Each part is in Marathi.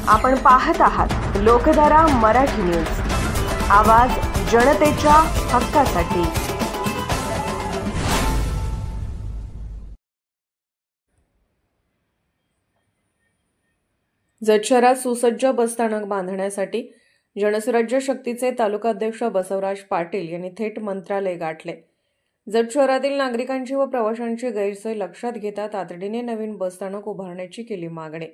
आपण पाहत आहात लोकधारा मराठी न्यूज, आवाज जनतेच्या हक्कासाठी। जत शहरात सुसज्ज बसस्थानक बांधण्यासाठी जनसुराज्य शक्तीचे तालुकाध्यक्ष बसवराज पाटील यांनी थेट मंत्रालय गाठले। जत शहरातील नागरिकांची व प्रवाशांची गैरसोय लक्षात घेता तातडीने नवीन बसस्थानक उभारण्याची केली मागणी।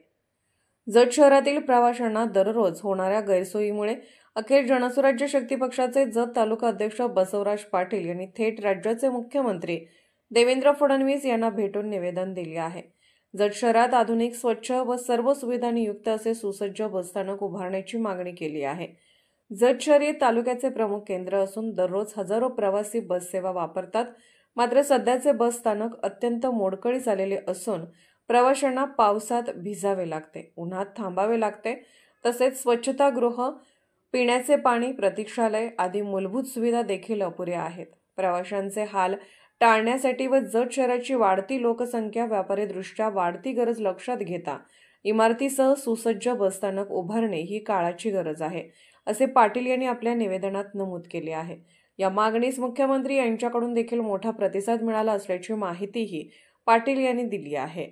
जत शहरातील प्रवाशांना दररोज होणाऱ्या गैरसोयीमुळे अखेर जनसुराज्य शक्ती पक्षाचे जत तालुका अध्यक्ष बसवराज पाटील यांनी थेट राज्याचे मुख्यमंत्री देवेंद्र फडणवीस यांना भेटून निवेदन दिले आहे। जत शहरात आधुनिक, स्वच्छ व सर्व सुविधांनी युक्त असे सुसज्ज बसस्थानक उभारण्याची मागणी केली आहे। जत शहर हे तालुक्याचे प्रमुख केंद्र असून दररोज हजारो प्रवासी बस सेवा वापरतात। मात्र सध्याचे बस स्थानक अत्यंत मोडकळीस आलेले असून प्रवाशांना पावसात भिजावे लागते, उन्हात थांबावे लागते, तसेच स्वच्छतागृह, पिण्याचे पाणी, प्रतीक्षालय आदी मूलभूत सुविधा देखील अपुऱ्या आहेत। प्रवाशांचे हाल टाळण्यासाठी व जत शहराची वाढती लोकसंख्या, व्यापारीदृष्ट्या वाढती गरज लक्षात घेता इमारतीसह सुसज्ज बसस्थानक उभारणे ही काळाची गरज आहे, असे पाटील यांनी आपल्या निवेदनात नमूद केले आहे। या मागणीस मुख्यमंत्री यांच्याकडून देखील मोठा प्रतिसाद मिळाला असल्याची माहितीही पाटील यांनी दिली आहे।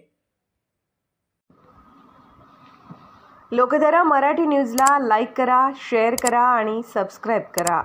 लोकधारा मराठी न्यूजला लाईक करा, शेअर करा आणि सबस्क्राईब करा।